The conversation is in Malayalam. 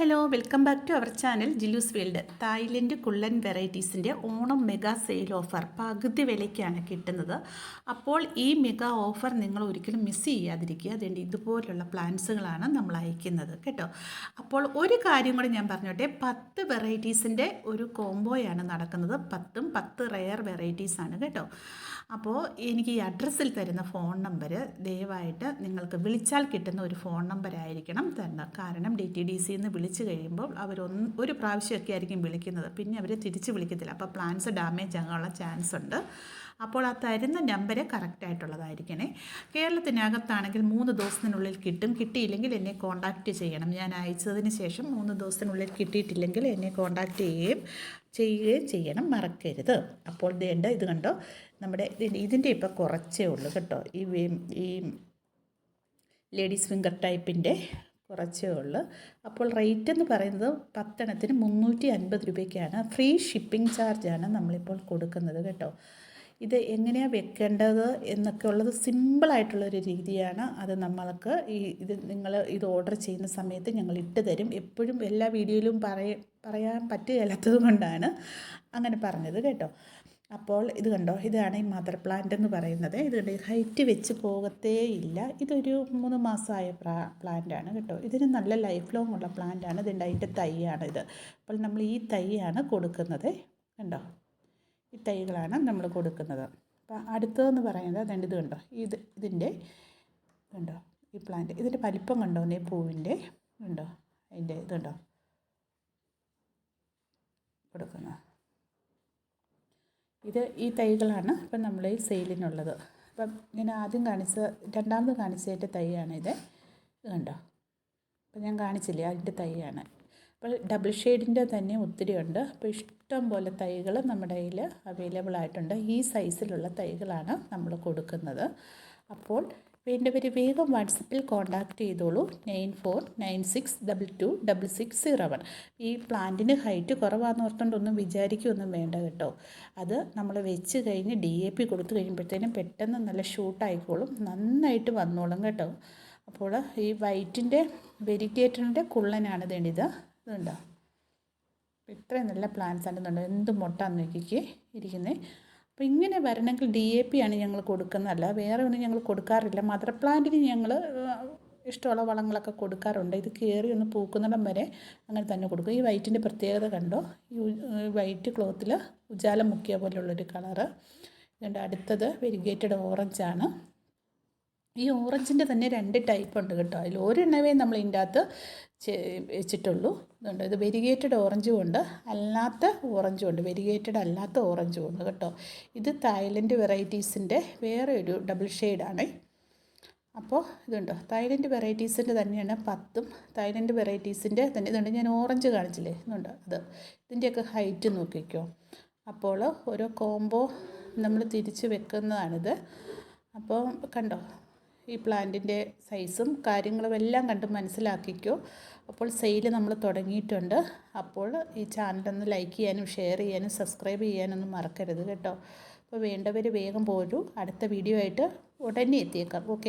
Hello welcome back to our channel Jilu's world. Thailand കുള്ളൻ വെറൈറ്റീസിൻ്റെ ഓണം മെഗാ സെയിൽ ഓഫർ പകുതി വിലയ്ക്കാണ് കിട്ടുന്നത്. അപ്പോൾ ഈ മെഗാ ഓഫർ നിങ്ങൾ ഒരിക്കലും മിസ് ചെയ്യാതിരിക്കുക. അതുകൊണ്ട് ഇതുപോലുള്ള പ്ലാൻസുകളാണ് നമ്മൾ അയക്കുന്നത് കേട്ടോ. അപ്പോൾ ഒരു കാര്യം കൂടി ഞാൻ പറഞ്ഞോട്ടെ, 10 വെറൈറ്റീസിൻ്റെ ഒരു കോംബോയാണ് നടക്കുന്നത്. 10 റെയർ വെറൈറ്റീസാണ് കേട്ടോ. അപ്പോൾ എനിക്ക് ഈ അഡ്രസ്സിൽ തരുന്ന ഫോൺ നമ്പർ ദയവായിട്ട് നിങ്ങൾക്ക് വിളിച്ചാൽ കിട്ടുന്ന ഒരു ഫോൺ നമ്പർ ആയിരിക്കണം തരുന്നത്. കാരണം DTDCന്ന് വിളിച്ചു കഴിയുമ്പോൾ ഒരു പ്രാവശ്യമൊക്കെ ആയിരിക്കും വിളിക്കുന്നത്, പിന്നെ അവർ തിരിച്ച് വിളിക്കത്തില്ല. അപ്പോൾ പ്ലാൻസ് ഡാമേജ് ആകാനുള്ള ചാൻസ് ഉണ്ട്. അപ്പോൾ ആ തരുന്ന നമ്പർ കറക്റ്റായിട്ടുള്ളതായിരിക്കണേ. കേരളത്തിനകത്താണെങ്കിൽ 3 ദിവസത്തിനുള്ളിൽ കിട്ടും. കിട്ടിയില്ലെങ്കിൽ എന്നെ കോൺടാക്റ്റ് ചെയ്യണം. ഞാൻ അയച്ചതിന് ശേഷം 3 ദിവസത്തിനുള്ളിൽ കിട്ടിയിട്ടില്ലെങ്കിൽ എന്നെ കോൺടാക്റ്റ് ചെയ്യുകയും ചെയ്യണം, മറക്കരുത്. അപ്പോൾ ഇത് കണ്ടോ, നമ്മുടെ ഇതിൻ്റെ ഇപ്പോൾ കുറച്ചേ ഉള്ളൂ കേട്ടോ. ഈ ലേഡീസ് ഫിംഗർ ടൈപ്പിൻ്റെ കുറച്ചേ ഉള്ളൂ. അപ്പോൾ റേറ്റ് എന്ന് പറയുന്നത് 10 എണ്ണത്തിന് 350 രൂപയ്ക്കാണ്. ഫ്രീ ഷിപ്പിംഗ് ചാർജാണ് നമ്മളിപ്പോൾ കൊടുക്കുന്നത് കേട്ടോ. ഇത് എങ്ങനെയാണ് വെക്കേണ്ടത് എന്നൊക്കെ ഉള്ളത് സിമ്പിളായിട്ടുള്ളൊരു രീതിയാണ്. അത് നമ്മൾക്ക് നിങ്ങൾ ഇത് ഓർഡർ ചെയ്യുന്ന സമയത്ത് ഞങ്ങൾ ഇട്ട് തരും. എപ്പോഴും എല്ലാ വീഡിയോയിലും പറയാൻ പറ്റുകയില്ലാത്തത് കൊണ്ടാണ് അങ്ങനെ പറഞ്ഞത് കേട്ടോ. അപ്പോൾ ഇത് കണ്ടോ, ഇതാണ് ഈ മദർ പ്ലാന്റ് എന്ന് പറയുന്നത്. ഇത് കണ്ടോ, ഹൈറ്റ് വെച്ച് പോകത്തേ ഇല്ല. ഇതൊരു 3 മാസമായ പ്ലാന്റാണ് കേട്ടോ. ഇതിന് നല്ല ലൈഫ് ലോങ് ഉള്ള പ്ലാന്റാണ്. ഇതുണ്ട്, അതിൻ്റെ തൈയാണിത്. അപ്പോൾ നമ്മൾ ഈ തൈയാണ് കൊടുക്കുന്നത് കണ്ടോ. ഈ തൈകളാണ് നമ്മൾ കൊടുക്കുന്നത്. അപ്പോൾ അടുത്തതെന്ന് പറയുന്നത് അതുകൊണ്ട് ഇത് കണ്ടോ, ഇതിൻ്റെ കണ്ടോ, ഈ പ്ലാന്റ് ഇതിൻ്റെ വലിപ്പം കണ്ടോ, ഈ പൂവിൻ്റെ കണ്ടോ, അതിൻ്റെ ഇതുണ്ടോ കൊടുക്കുന്നത്. ഈ തൈകളാണ് ഇപ്പം നമ്മൾ ഈ സെയിലിനുള്ളത്. അപ്പം ഞാൻ രണ്ടാമത് കാണിച്ചതിൻ്റെ തൈയാണിത്. ഇത് കണ്ടോ, അപ്പം ഞാൻ കാണിച്ചില്ലേ, അതിൻ്റെ തൈയാണ്. അപ്പോൾ ഡബിൾ ഷെയ്ഡിൻ്റെ തന്നെ ഒത്തിരി ഉണ്ട്. അപ്പോൾ ഇഷ്ടം പോലെ തൈകൾ നമ്മുടെ കയ്യിൽ അവൈലബിൾ ആയിട്ടുണ്ട്. ഈ സൈസിലുള്ള തൈകളാണ് നമ്മൾ കൊടുക്കുന്നത്. അപ്പോൾ വേണ്ടവർ വേഗം വാട്സപ്പിൽ കോൺടാക്റ്റ് ചെയ്തോളൂ. 9496226601. ഈ പ്ലാന്റിന് ഹൈറ്റ് കുറവാണെന്ന് ഓർത്തുകൊണ്ടൊന്നും വിചാരിക്കുകയൊന്നും വേണ്ട കേട്ടോ. അത് നമ്മൾ വെച്ച് കഴിഞ്ഞ് DAP കൊടുത്തു കഴിയുമ്പോഴത്തേനും പെട്ടെന്ന് നല്ല ഷൂട്ടായിക്കോളും, നന്നായിട്ട് വന്നോളും കേട്ടോ. അപ്പോൾ ഈ വൈറ്റിൻ്റെ വെരിഗേറ്ററിൻ്റെ കുള്ളനാണ് ഇതുണ്ടോ. ഇത്രയും നല്ല പ്ലാന്റ്സ് ആണെന്നുണ്ടോ, എന്ത് മൊട്ടാന്ന് നോക്കിക്കേ ഇരിക്കുന്നത്. അപ്പോൾ ഇങ്ങനെ വരണമെങ്കിൽ DAP ആണ് ഞങ്ങൾ കൊടുക്കുന്നതല്ല, വേറെ ഒന്നും ഞങ്ങൾ കൊടുക്കാറില്ല. മദർ പ്ലാന്റിന് ഞങ്ങൾ ഇഷ്ടമുള്ള വളങ്ങളൊക്കെ കൊടുക്കാറുണ്ട്. ഇത് കയറി ഒന്ന് പൂക്കുന്നിടം വരെ അങ്ങനെ തന്നെ കൊടുക്കും. ഈ വൈറ്റിൻ്റെ പ്രത്യേകത കണ്ടോ, ഈ വൈറ്റ് ക്ലോത്തിൽ ഉജാല മുക്കിയ പോലുള്ളൊരു കളറ്. ഇതുണ്ട്. അടുത്തത് വെരിഗേറ്റഡ് ഓറഞ്ചാണ്. ഈ ഓറഞ്ചിൻ്റെ തന്നെ 2 ടൈപ്പ് ഉണ്ട് കേട്ടോ. അതിൽ ഒരെണ്ണവേ നമ്മൾ ഇതിൻ്റെ അകത്ത് വെച്ചിട്ടുള്ളൂ. ഇതുണ്ട്, ഇത് വെരിഗേറ്റഡ് ഓറഞ്ചും ഉണ്ട്, അല്ലാത്ത ഓറഞ്ചും ഉണ്ട്, വെരിഗേറ്റഡ് അല്ലാത്ത ഓറഞ്ചും ഉണ്ട് കേട്ടോ. ഇത് തായ്ലൻഡ് വെറൈറ്റീസിൻ്റെ വേറെ ഒരു ഡബിൾ ഷെയ്ഡാണ്. അപ്പോൾ ഇതുണ്ടോ, തായ്ലൻഡ് വെറൈറ്റീസിൻ്റെ തന്നെയാണ് 10. തായ്ലൻഡ് വെറൈറ്റീസിൻ്റെ തന്നെ ഇതുണ്ട്. ഞാൻ ഓറഞ്ച് കാണിച്ചില്ലേ, ഇതുണ്ട്. ഇതിൻ്റെയൊക്കെ ഹൈറ്റ് നോക്കിക്കോ. അപ്പോൾ ഓരോ കോംബോ നമ്മൾ തിരിച്ച് വെക്കുന്നതാണിത്. അപ്പോൾ കണ്ടോ, ഈ പ്ലാന്റിൻ്റെ സൈസും കാര്യങ്ങളും എല്ലാം കണ്ട് മനസ്സിലാക്കിക്കോ. അപ്പോൾ സെയിൽ നമ്മൾ തുടങ്ങിയിട്ടുണ്ട്. അപ്പോൾ ഈ ചാനലൊന്ന് ലൈക്ക് ചെയ്യാനും ഷെയർ ചെയ്യാനും സബ്സ്ക്രൈബ് ചെയ്യാനൊന്നും മറക്കരുത് കേട്ടോ. അപ്പോൾ വേണ്ടവർ വേഗം പോരൂ. അടുത്ത വീഡിയോ ആയിട്ട് ഉടനെ എത്തിയേക്കാം. ഓക്കെ.